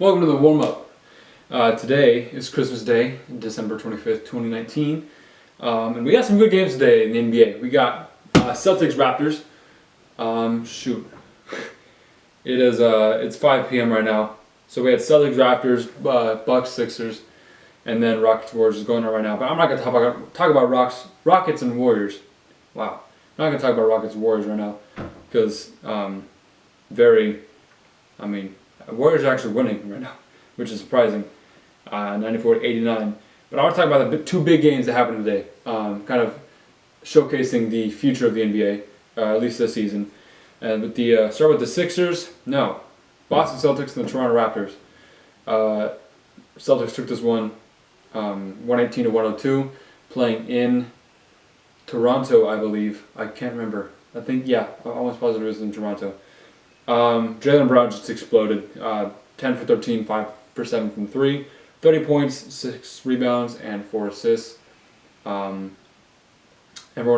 Welcome to the warm-up. Today is Christmas Day, December 25th, 2019. And we got some good games today in the NBA. We got Celtics Raptors. It's 5 p.m. right now. So we had Celtics Raptors, Bucks Sixers, and then Rockets Warriors is going on right now. But I'm not going to talk about Rockets and Warriors. Wow. I'm not going to talk about Rockets and Warriors right now because Warriors are actually winning right now, which is surprising, 94-89. But I want to talk about the two big games that happened today, kind of showcasing the future of the NBA, at least this season. And start with the Sixers. No, Boston Celtics and the Toronto Raptors. Celtics took this one, 118-102, playing in Toronto, I believe. I can't remember. I'm almost positive it was in Toronto. Jaylen Brown just exploded. 10 for 13, 5 for 7 from 3. 30 points, 6 rebounds, and 4 assists. Everyone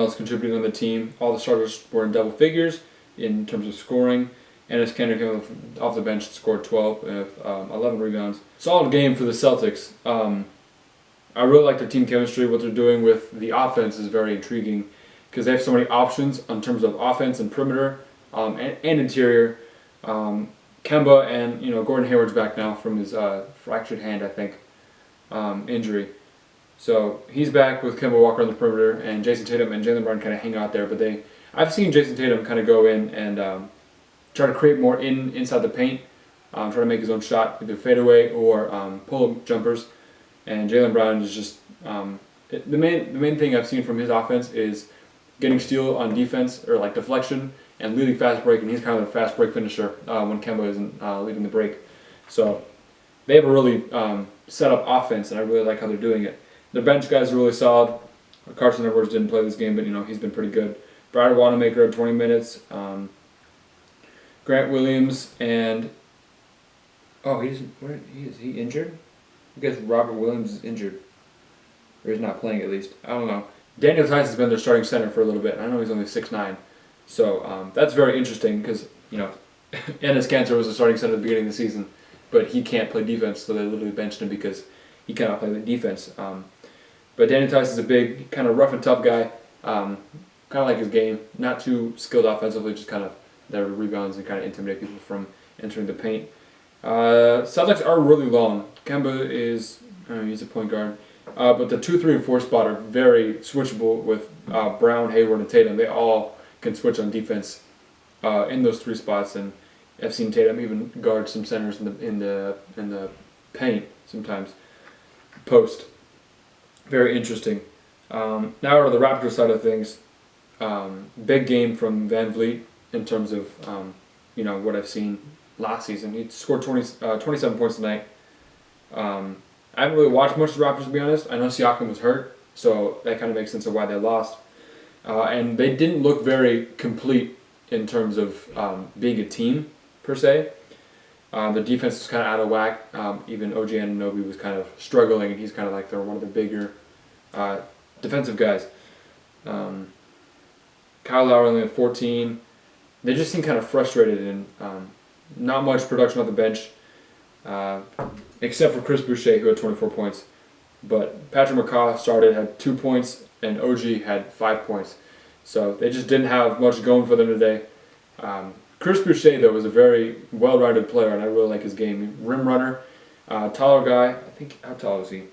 else contributed on the team. All the starters were in double figures in terms of scoring. Ennis Kanter came off the bench and scored 12 with 11 rebounds. Solid game for the Celtics. I really like their team chemistry. What they're doing with the offense is very intriguing because they have so many options in terms of offense and perimeter. And interior. Kemba and Gordon Hayward's back now from his fractured hand, I think, injury. So he's back with Kemba Walker on the perimeter, and Jason Tatum and Jaylen Brown kind of hang out there. But I've seen Jason Tatum kind of go in and try to create more inside the paint, try to make his own shot, either fadeaway or pull-up jumpers. And Jaylen Brown is just the main thing I've seen from his offense is getting steal on defense or like deflection. And leading fast break, and he's kind of a fast break finisher when Kemba isn't leading the break. So they have a really set up offense, and I really like how they're doing it. Their bench guys are really solid. Carson Edwards didn't play this game, but he's been pretty good. Brad Wanamaker had 20 minutes. Grant Williams and is he injured? I guess Robert Williams is injured, or he's not playing at least. I don't know. Daniel Tyson's been their starting center for a little bit. I know he's only 6'9". So that's very interesting because, Ennis Kanter was the starting center at the beginning of the season, but he can't play defense, so they literally benched him because he cannot play the defense. But Danny Tyson's a big, kind of rough and tough guy, kind of like his game, not too skilled offensively, just kind of there to rebounds and kind of intimidate people from entering the paint. Celtics are really long. Kemba he's a point guard. But the 2, 3, and 4 spot are very switchable with Brown, Hayward, and Tatum. They all can switch on defense in those 3 spots, and I've seen Tatum even guard some centers in the paint sometimes. Post, very interesting. Now to the Raptors side of things, big game from Van Vliet in terms of what I've seen last season. He scored 27 points tonight. I haven't really watched much of the Raptors, to be honest. I know Siakam was hurt, so that kind of makes sense of why they lost. And they didn't look very complete in terms of being a team, per se. The defense was kind of out of whack. Even OG Anunoby was kind of struggling, and he's kind of like one of the bigger defensive guys. Kyle Lowry only had 14. They just seemed kind of frustrated and not much production off the bench, except for Chris Boucher, who had 24 points. But Patrick McCaw had 2 points, and OG had 5 points. So they just didn't have much going for them today. Chris Boucher, though, was a very well-rounded player, and I really like his game. Rim runner, taller guy. I think, how tall is he?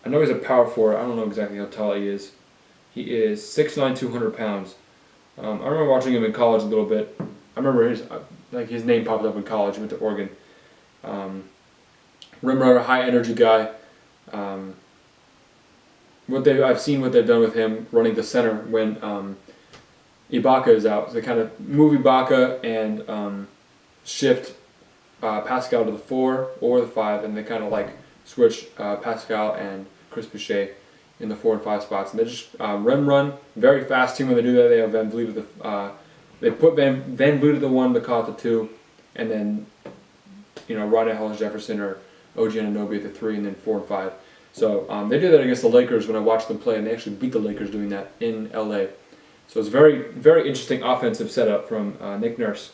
I know he's a power forward. I don't know exactly how tall he is. He is 6'9", 200 pounds. I remember watching him in college a little bit. I remember his name popped up in college. He went to Oregon. Rim runner, high-energy guy. I've seen what they've done with him running the center when Ibaka is out. So they kind of move Ibaka and shift Pascal to the 4 or the 5, and they kind of like switch Pascal and Chris Boucher in the 4 and 5 spots. And they just rim run, very fast team when they do that. They have Van Vliet at they put Van Vliet at the 1, McCaw at the 2, and then Ronnie Hollis-Jefferson or OG Anunoby at the 3, and then 4 and 5. So they did that against the Lakers when I watched them play, and they actually beat the Lakers doing that in LA. So it's a very, very interesting offensive setup from Nick Nurse.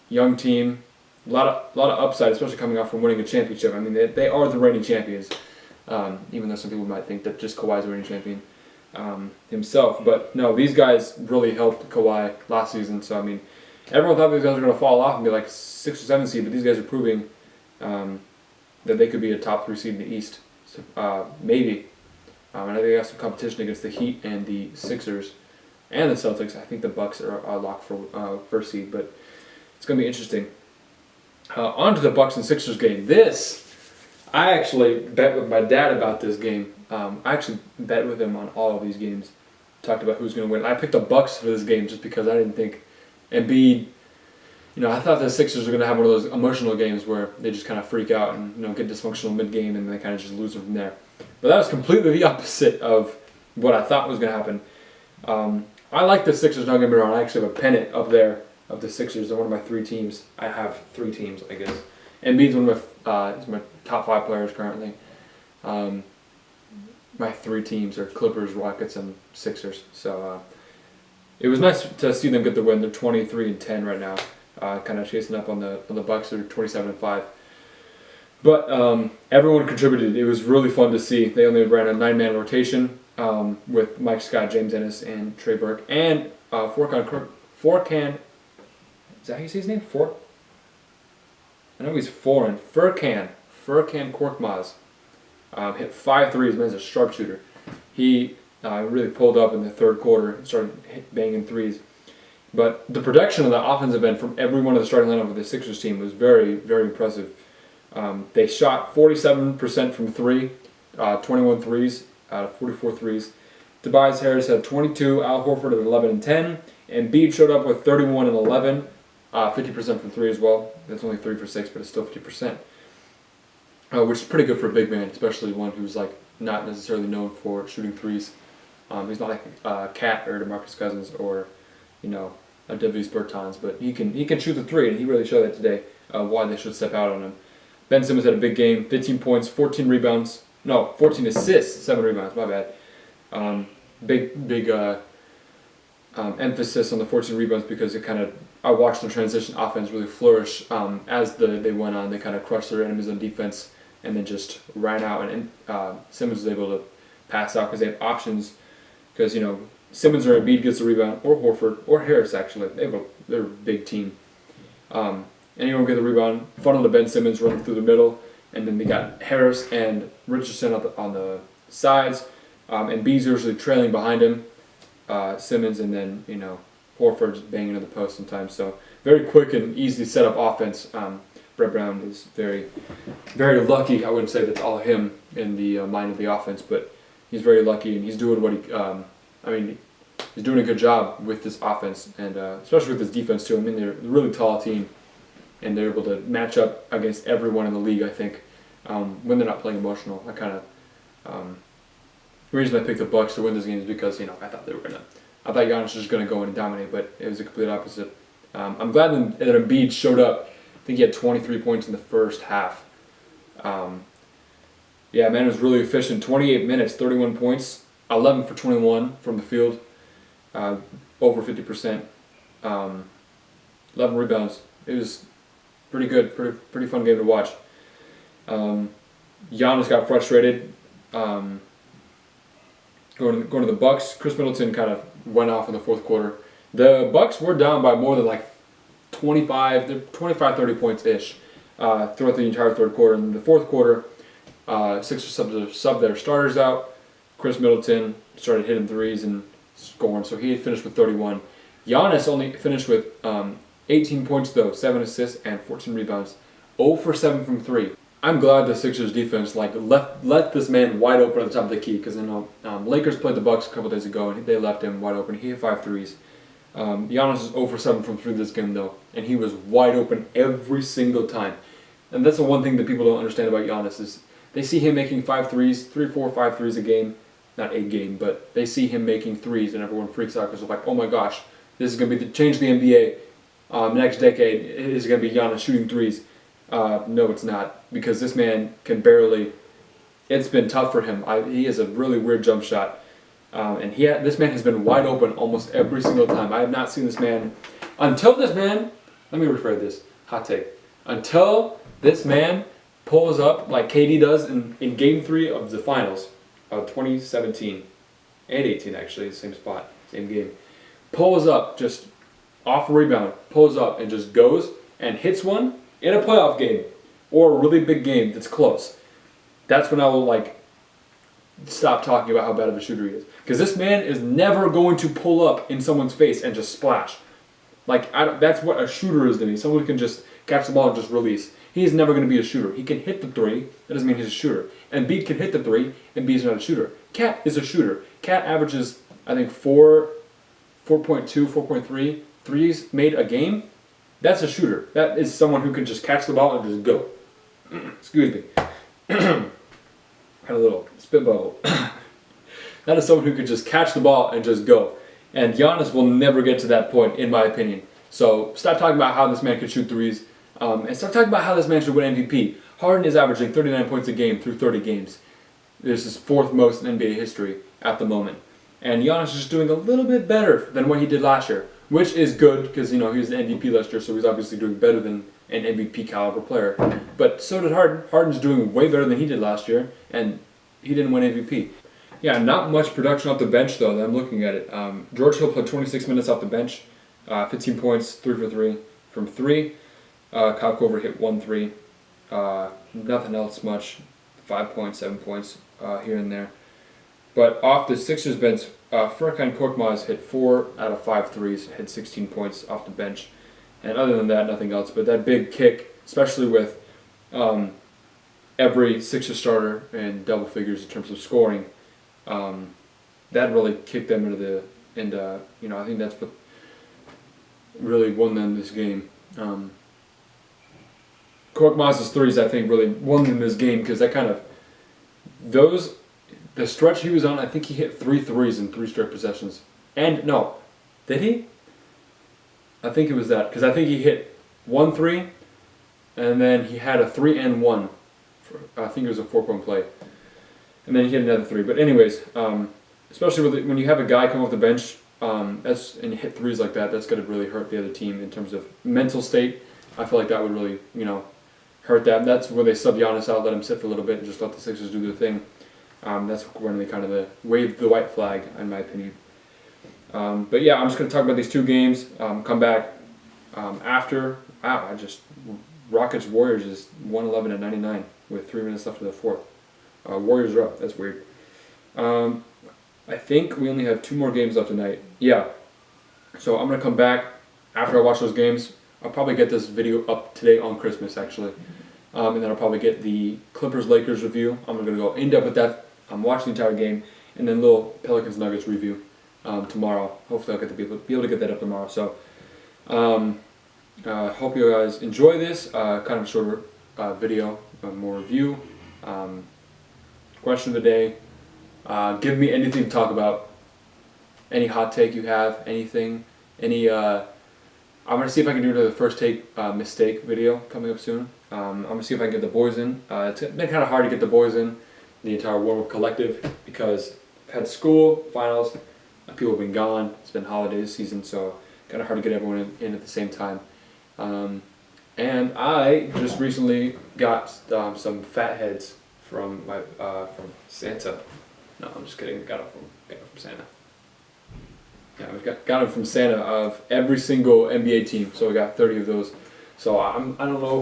Young team, a lot of upside, especially coming off from winning a championship. I mean, they are the reigning champions, even though some people might think that just Kawhi's the reigning champion himself. But no, these guys really helped Kawhi last season. So I mean, everyone thought these guys were going to fall off and be like 6 or 7 seed, but these guys are proving that they could be a top 3 seed in the East. So, maybe. And I think they got some competition against the Heat and the Sixers and the Celtics. I think the Bucks are locked for first seed, but it's going to be interesting. On to the Bucks and Sixers game. I actually bet with my dad about this game. I actually bet with him on all of these games. Talked about who's going to win. I picked the Bucks for this game just because I didn't think Embiid. I thought the Sixers were going to have one of those emotional games where they just kind of freak out and get dysfunctional mid-game and they kind of just lose them from there. But that was completely the opposite of what I thought was going to happen. I like the Sixers, don't get me wrong. I actually have a pennant up there of the Sixers. They're one of my 3 teams. I have 3 teams, I guess. Embiid's one of my top 5 players currently. My 3 teams are Clippers, Rockets, and Sixers. So it was nice to see them get the win. They're 23-10 right now. Kind of chasing up on the Bucks. They're 27-5. But everyone contributed. It was really fun to see. They only ran a 9-man rotation with Mike Scott, James Ennis, and Trey Burke, and Furkan. Is that how you say his name? I know he's foreign. Furkan Korkmaz hit 5 threes. Man's a sharpshooter. He really pulled up in the third quarter and started banging threes. But the production of the offensive end from every one of the starting lineup of the Sixers team was very, very impressive. They shot 47% from 3, 21 threes out of 44 threes. Tobias Harris had 22, Al Horford at 11 and 10, and Embiid showed up with 31 and 11, 50% from 3 as well. That's only 3 for 6, but it's still 50%, which is pretty good for a big man, especially one who's not necessarily known for shooting threes. He's not like Cat or DeMarcus Cousins or a Davis Bertans, but he can shoot the 3, and he really showed that today. Why they should step out on him. Ben Simmons had a big game, 15 points, 14 assists, 7 rebounds, my bad. Big emphasis on the 14 rebounds because I watched the transition offense really flourish as they went on. They kind of crushed their enemies on defense and then just ran out, and Simmons was able to pass out because they have options because, Simmons or Embiid gets the rebound, or Horford, or Harris actually. They're a big team. Anyone get the rebound, funnel to Ben Simmons, running through the middle, and then they got Harris and Richardson on the sides, and B's usually trailing behind him, Simmons, and then Horford's banging on the post sometimes. So very quick and easy setup offense. Brett Brown is very, very lucky. I wouldn't say that's all him in the mind of the offense, but he's very lucky, and he's doing what he's doing a good job with this offense, and especially with this defense too. I mean, they're a really tall team, and they're able to match up against everyone in the league, I think, when they're not playing emotional. The reason I picked the Bucks to win this game is because, I thought Giannis was just going to go in and dominate, but it was the complete opposite. I'm glad that Embiid showed up. I think he had 23 points in the first half. It was really efficient. 28 minutes, 31 points, 11 for 21 from the field, over 50%, 11 rebounds. It was pretty good, pretty fun game to watch. Giannis got frustrated going to the Bucks. Chris Middleton kind of went off in the fourth quarter. The Bucks were down by more than 25, 30 points-ish throughout the entire third quarter. In the fourth quarter, Sixers subbed their starters out. Chris Middleton started hitting threes and scoring, so he had finished with 31. Giannis only finished with 18 points though, 7 assists and 14 rebounds, 0 for 7 from 3. I'm glad the Sixers defense let this man wide open at the top of the key, because Lakers played the Bucks a couple days ago and they left him wide open. He hit 5 threes. Giannis is 0 for 7 from 3 this game though, and he was wide open every single time. And that's the one thing that people don't understand about Giannis is they see him making 5 threes, 3, 4, 5 threes a game. Not a game, but they see him making threes and everyone freaks out because they're like, oh my gosh, this is going to be change the NBA. Next decade is going to be Giannis shooting threes. No, it's not, because this man can barely. It's been tough for him. He has a really weird jump shot, and this man has been wide open almost every single time. I have not seen this man until this man. Let me rephrase this hot take. Until this man pulls up like KD does in Game 3 of the finals of 2017 and 18 actually, the same spot, same game. Pulls up, just off a rebound, pulls up and just goes and hits one in a playoff game or a really big game that's close. That's when I will like stop talking about how bad of a shooter he is. Because this man is never going to pull up in someone's face and just splash. Like, that's what a shooter is to me. Someone who can just catch the ball and just release. He's never going to be a shooter. He can hit the three. That doesn't mean he's a shooter. And Embiid can hit the three, and Embiid's not a shooter. Cat is a shooter. Cat averages, I think, 4.2, 4.3 threes made a game. That's a shooter. That is someone who can just catch the ball and just go. Excuse me. Had a little spit bubble. That is someone who can just catch the ball and just go. And Giannis will never get to that point, in my opinion. So stop talking about how this man could shoot threes. And stop talking about how this man should win MVP. Harden is averaging 39 points a game through 30 games. This is fourth most in NBA history at the moment. And Giannis is just doing a little bit better than what he did last year, which is good because, you know, he was the MVP last year, so he's obviously doing better than an MVP caliber player. But so did Harden. Harden's doing way better than he did last year, and he didn't win MVP. Yeah, not much production off the bench, though, that I'm looking at it. George Hill played 26 minutes off the bench, 15 points, 3 for 3 from 3. Kyle Korver hit 1 3. Nothing else much, 5 points, 7 points here and there. But off the Sixers bench, Furkan Korkmaz hit 4 out of 5 threes, had 16 points off the bench. And other than that, nothing else. But that big kick, especially with every Sixers starter in double figures in terms of scoring, that really kicked them into the, and you know, I think that's what really won them this game. Korkmaz's threes, I think, really won them this game because that kind of, the stretch he was on, I think he hit 3 threes in 3 straight possessions. And no, did he? I think it was that, because I think he hit 1 3, and then he had a 3 and 1. I think it was a 4-point play. And then he hit another 3. But anyways, especially when you have a guy come off the bench and hit threes like that, that's going to really hurt the other team in terms of mental state. I feel like that would really, you know, hurt them. That's where they sub Giannis out, let him sit for a little bit, and just let the Sixers do their thing. That's when they kind of wave the white flag, in my opinion. But yeah, I'm just going to talk about these 2 games. Come back after. Wow, Rockets Warriors is 111-99 with 3 minutes left of the fourth. Warriors are up. That's weird. I think we only have 2 more games left tonight. Yeah. So I'm going to come back after I watch those games. I'll probably get this video up today on Christmas, actually. And then I'll probably get the Clippers-Lakers review. I'm going to go in-depth with that. I'm watching the entire game. And then little Pelicans-Nuggets review tomorrow. Hopefully I'll be able to get that up tomorrow. So hope you guys enjoy this. Kind of a shorter video, more review. Question of the day. Give me anything to talk about. Any hot take you have. Anything. I'm going to see if I can do another first take mistake video coming up soon. I'm going to see if I can get the boys in. It's been kind of hard to get the boys in, the entire Warm-Up Collective, because I've had school, finals, people have been gone, it's been holiday season, so kind of hard to get everyone in at the same time. And I just recently got some fat heads from Santa. No, I'm just kidding. Got it from Santa. Yeah, we got them from Santa of every single NBA team. So we got 30 of those. So I don't know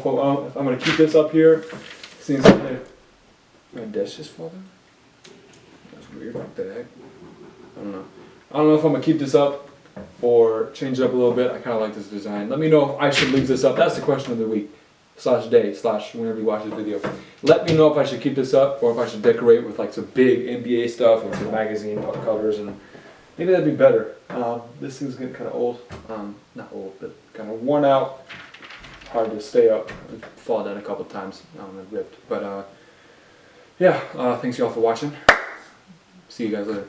if I'm gonna keep this up here. Seeing something, my desk just fall down. That's weird. What the heck? I don't know. I don't know if I'm gonna keep this up or change it up a little bit. I kind of like this design. Let me know if I should leave this up. That's the question of the week /day/ whenever you watch this video. Let me know if I should keep this up or if I should decorate with like some big NBA stuff and some magazine covers, and maybe that'd be better. This thing's getting kind of old. Not old, but kind of worn out. Hard to stay up. I've fallen down a couple times and ripped. But yeah, thanks y'all for watching. See you guys later.